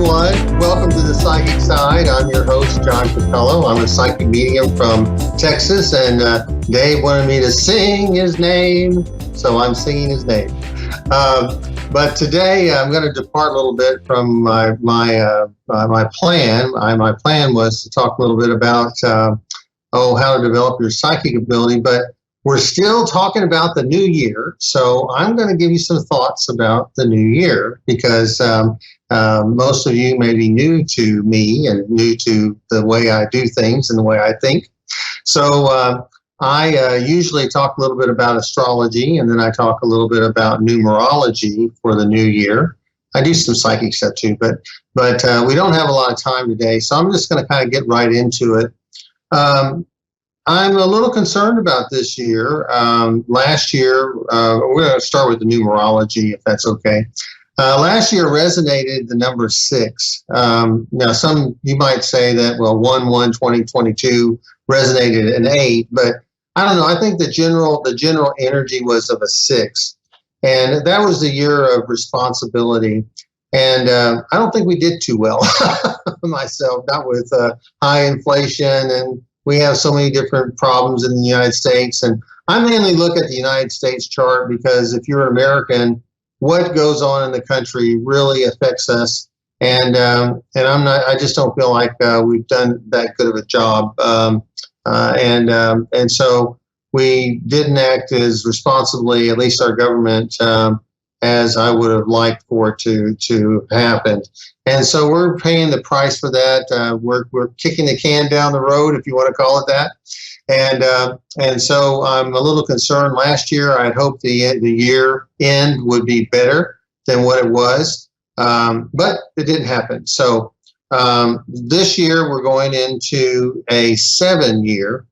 everyone. Welcome to the Psychic Side. I'm your host, John Cappello. I'm a psychic medium from Texas, and Dave wanted me to sing his name, so I'm singing his name. But today I'm going to depart a little bit from my plan. My plan was to talk a little bit about how to develop your psychic ability, but we're still talking about the new year. So I'm going to give you some thoughts about the new year because most of you may be new to me and new to the way I do things and the way I think. So I usually talk a little bit about astrology, and then I talk a little bit about numerology for the new year. I do some psychic stuff too, but we don't have a lot of time today, so I'm just going to kind of get right into it. I'm a little concerned about this year. Last year, we're going to start with the numerology, if that's okay. Last year resonated the number 6. Now, you might say that, well, 1/1/2022 resonated an 8, but I don't know. I think the general energy was of a 6, and that was the year of responsibility. And I don't think we did too well myself, not with high inflation, and we have so many different problems in the United States. And I mainly look at the United States chart because if you're American, what goes on in the country really affects us. And I just don't feel like we've done that good of a job. And so we didn't act as responsibly, at least our government, as I would have liked for it to happen. And so we're paying the price for that. We're kicking the can down the road, if you want to call it that. And so I'm a little concerned. Last year, I had hoped the year end would be better than what it was, but it didn't happen. So this year, we're going into a 7-year.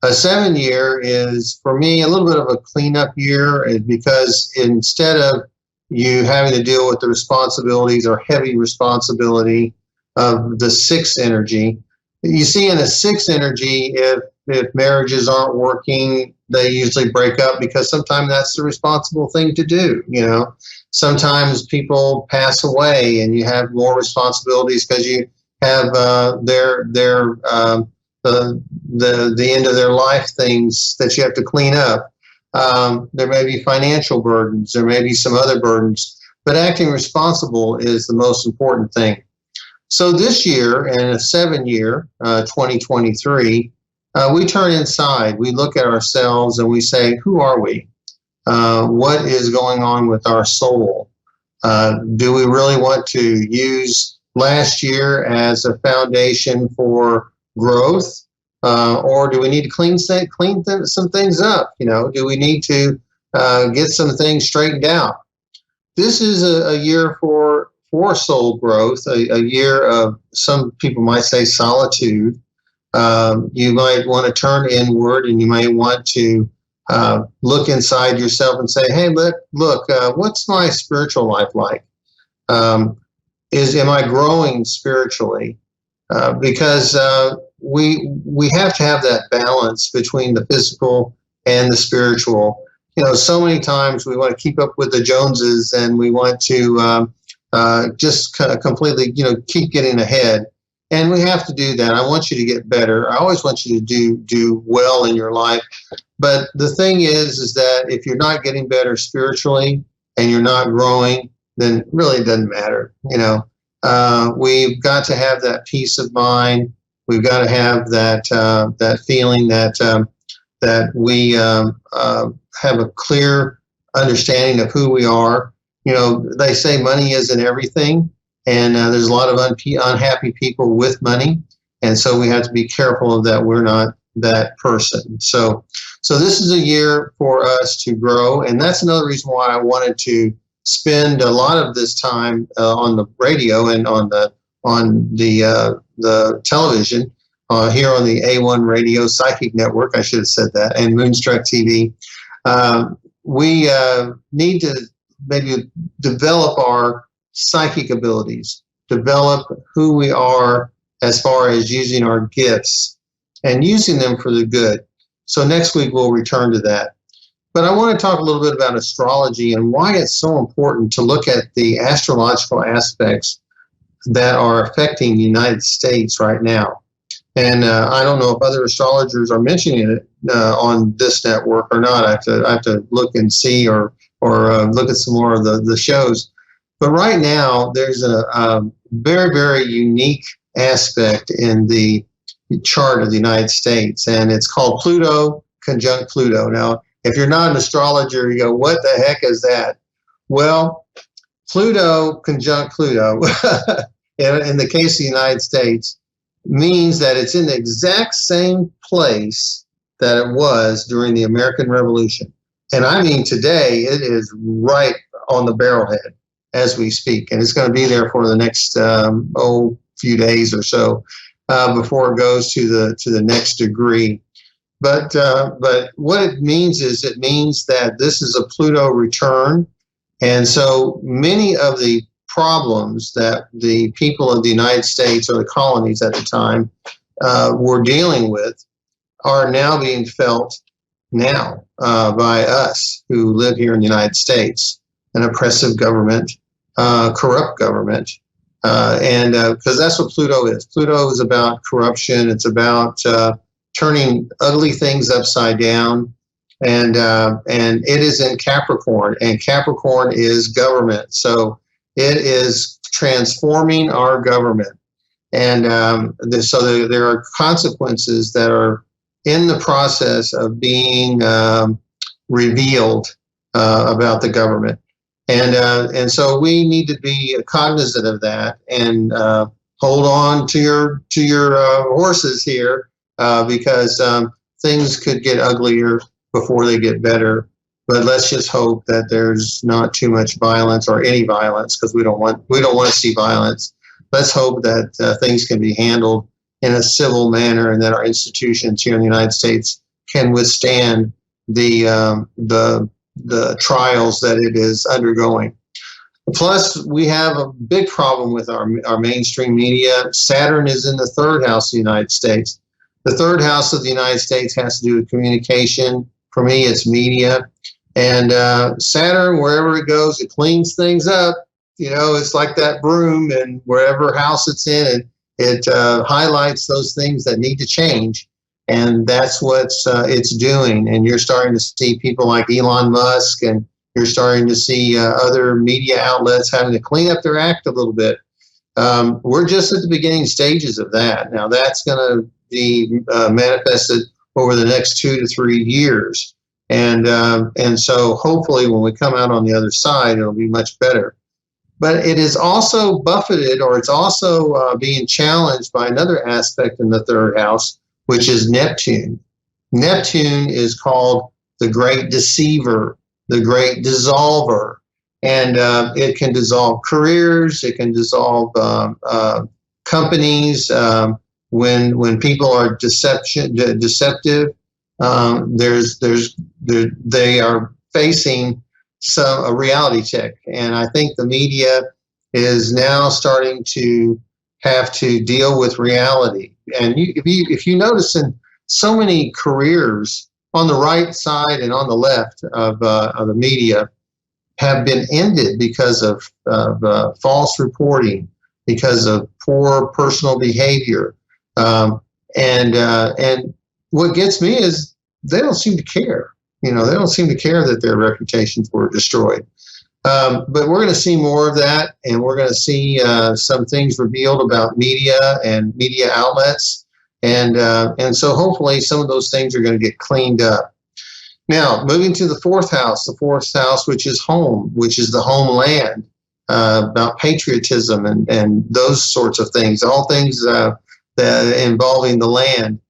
A 7-year is, for me, a little bit of a cleanup year because instead of you having to deal with the responsibilities or heavy responsibility of the 6 energy, you see in a 6 energy, if marriages aren't working, they usually break up because sometimes that's the responsible thing to do. You know, sometimes people pass away and you have more responsibilities because you have the end of their life things that you have to clean up. There may be financial burdens, there may be some other burdens, but acting responsible is the most important thing. So this year, in a 7-year, 2023, we turn inside, we look at ourselves and we say, who are we? What is going on with our soul? Do we really want to use last year as a foundation for growth? Or do we need to clean some things up? You know, do we need to get some things straightened out? This is a year for soul growth, a year of, some people might say, solitude. You might want to turn inward, and you might want to look inside yourself and say, hey, look, what's my spiritual life like? Am I growing spiritually? Because we have to have that balance between the physical and the spiritual. You know, so many times we want to keep up with the Joneses, and we want to just kind of completely, keep getting ahead. And we have to do that. I want you to get better. I always want you to do well in your life. But the thing is that if you're not getting better spiritually and you're not growing, then it really doesn't matter. We've got to have that peace of mind. We've got to have that feeling that we have a clear understanding of who we are. They say money isn't everything, and there's a lot of unhappy people with money, and so we have to be careful of that. We're not that person. So this is a year for us to grow, and that's another reason why I wanted to spend a lot of this time on the radio and on the television here on the A1 Radio Psychic Network. I should have said that, and Moonstruck TV. We need to maybe develop our psychic abilities, develop who we are as far as using our gifts and using them for the good. So next week we'll return to that. But I want to talk a little bit about astrology and why it's so important to look at the astrological aspects that are affecting the United States right now. And I don't know if other astrologers are mentioning it on this network or not. I have to look and see, or look at some more of the shows. But right now, there's a very, very unique aspect in the chart of the United States, and it's called Pluto conjunct Pluto. Now, if you're not an astrologer, you go, what the heck is that? Well, Pluto conjunct Pluto, in the case of the United States, means that it's in the exact same place that it was during the American Revolution. And I mean, today, it is right on the barrelhead as we speak. And it's going to be there for the next, few days or so before it goes to the next degree. But what it means is, it means that this is a Pluto return. And so many of the problems that the people of the United States, or the colonies at the time, were dealing with are now being felt now by us who live here in the United States. An oppressive government, corrupt government, and because that's what Pluto is. Pluto is about corruption. It's about turning ugly things upside down, and it is in Capricorn, and Capricorn is government. So it is transforming our government, and so there are consequences that are in the process of being revealed about the government. And so we need to be cognizant of that, and hold on to your horses here, because things could get uglier before they get better. But let's just hope that there's not too much violence, or any violence, because we don't want to see violence. Let's hope that things can be handled in a civil manner, and that our institutions here in the United States can withstand the trials that it is undergoing. Plus, we have a big problem with our mainstream media. Saturn is in the third house of the United States. The third house of the United States has to do with communication. For me, it's media. And Saturn, wherever it goes, it cleans things up. You know, it's like that broom, and wherever house it's in, it highlights those things that need to change. And that's what it's doing. And you're starting to see people like Elon Musk, and you're starting to see other media outlets having to clean up their act a little bit. We're just at the beginning stages of that. Now, that's going to be manifested over the next 2 to 3 years. And so hopefully when we come out on the other side, it'll be much better. But it is also buffeted, or it's also being challenged by another aspect in the third house, which is Neptune. Neptune is called the great deceiver, the great dissolver, and it can dissolve careers, it can dissolve companies. When people are deceptive, they are facing a reality check, and I think the media is now starting to have to deal with reality. And if you notice, in so many careers on the right side and on the left of the media have been ended because of false reporting, because of poor personal behavior, and what gets me is they don't seem to care. You know, they don't seem to care that their reputations were destroyed. But we're going to see more of that, and we're going to see some things revealed about media and media outlets, and so hopefully some of those things are going to get cleaned up. Now, moving to the fourth house, which is home, which is the homeland, about patriotism and those sorts of things, all things that involving the land.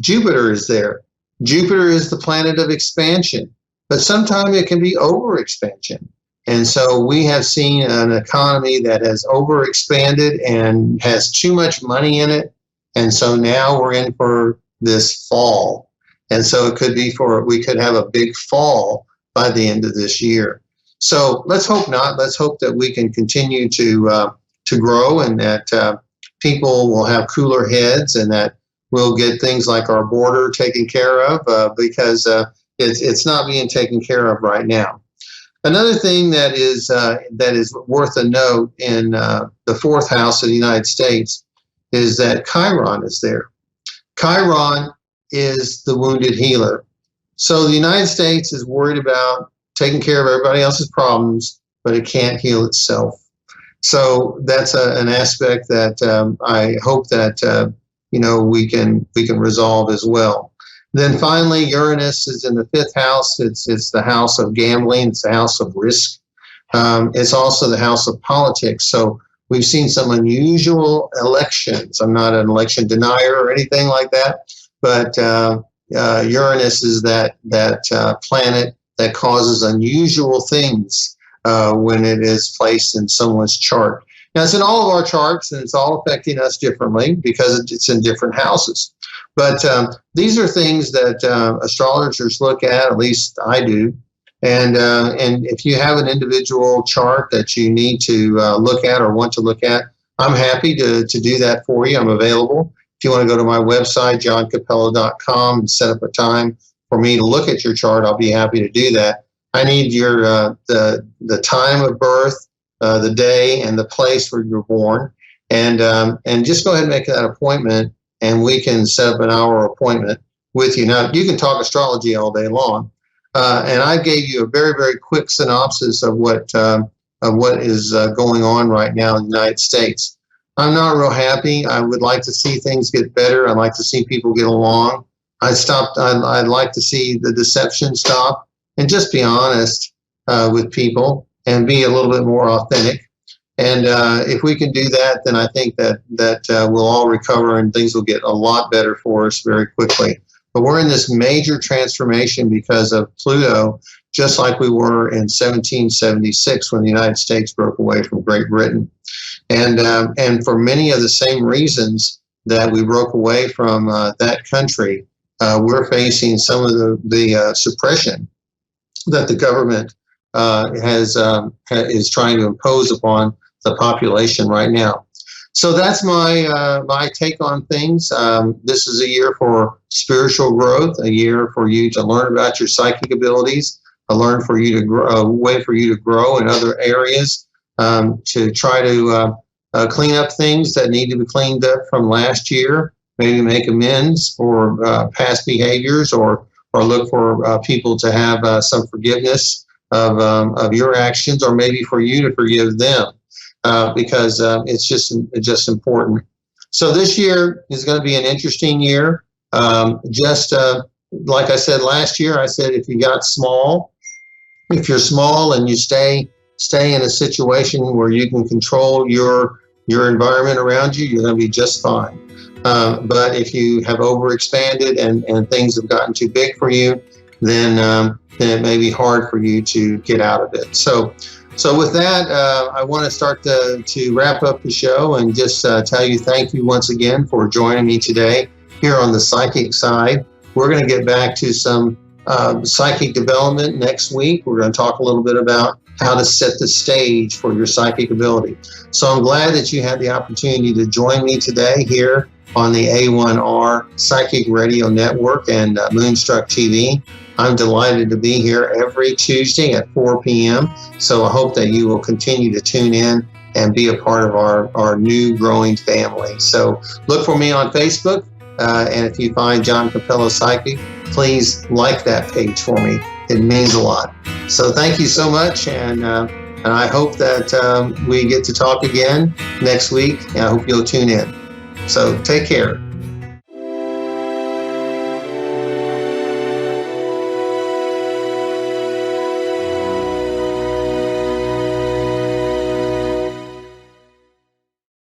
Jupiter is there. Jupiter is the planet of expansion, but sometimes it can be overexpansion. And so we have seen an economy that has overexpanded and has too much money in it. And so now we're in for this fall. And so it could be we could have a big fall by the end of this year. So let's hope not. Let's hope that we can continue to grow, and that people will have cooler heads, and that we'll get things like our border taken care of, because it's not being taken care of right now. Another thing that is worth a note in the fourth house of the United States is that Chiron is there. Chiron is the wounded healer. So the United States is worried about taking care of everybody else's problems, but it can't heal itself. So that's an aspect that I hope that we can resolve as well. Then finally, Uranus is in the fifth house. It's the house of gambling. It's the house of risk. It's also the house of politics. So we've seen some unusual elections. I'm not an election denier or anything like that, but Uranus is that planet that causes unusual things when it is placed in someone's chart. Now, it's in all of our charts, and it's all affecting us differently because it's in different houses. But these are things that astrologers look at least I do. And if you have an individual chart that you need to look at or want to look at, I'm happy to do that for you. I'm available. If you want to go to my website, johncappello.com, and set up a time for me to look at your chart, I'll be happy to do that. I need your the time of birth, the day, and the place where you're born, and just go ahead and make that appointment, and we can set up an hour appointment with you. Now, you can talk astrology all day long, and I gave you a very, very quick synopsis of what is going on right now in the United States. I'm not real happy. I would like to see things get better. I'd like to see people get along. I'd like to see the deception stop and just be honest with people and be a little bit more authentic. And if we can do that, then I think that we'll all recover and things will get a lot better for us very quickly. But we're in this major transformation because of Pluto, just like we were in 1776 when the United States broke away from Great Britain. And for many of the same reasons that we broke away from that country, we're facing some of the suppression that the government is trying to impose upon the population right now. So that's my take on things. This is a year for spiritual growth, a year for you to learn about your psychic abilities, a way for you to grow in other areas, to try to clean up things that need to be cleaned up from last year, maybe make amends for past behaviors, or look for people to have some forgiveness of your actions, or maybe for you to forgive them, because it's just important. So this year is going to be an interesting year. Like I said last year, I said if you're small and you stay in a situation where you can control your environment around you, you're going to be just fine. But if you have overexpanded and things have gotten too big for you, then it may be hard for you to get out of it. So with that, I want to start to wrap up the show and just tell you thank you once again for joining me today here on the psychic side. We're going to get back to some psychic development next week. We're going to talk a little bit about how to set the stage for your psychic ability. So I'm glad that you had the opportunity to join me today here on the A1R Psychic Radio Network and Moonstruck TV. I'm delighted to be here every Tuesday at 4 p.m. So I hope that you will continue to tune in and be a part of our new growing family. So look for me on Facebook. And if you find John Cappello Psychic, please like that page for me. It means a lot. So thank you so much. And I hope that we get to talk again next week. And I hope you'll tune in. So take care.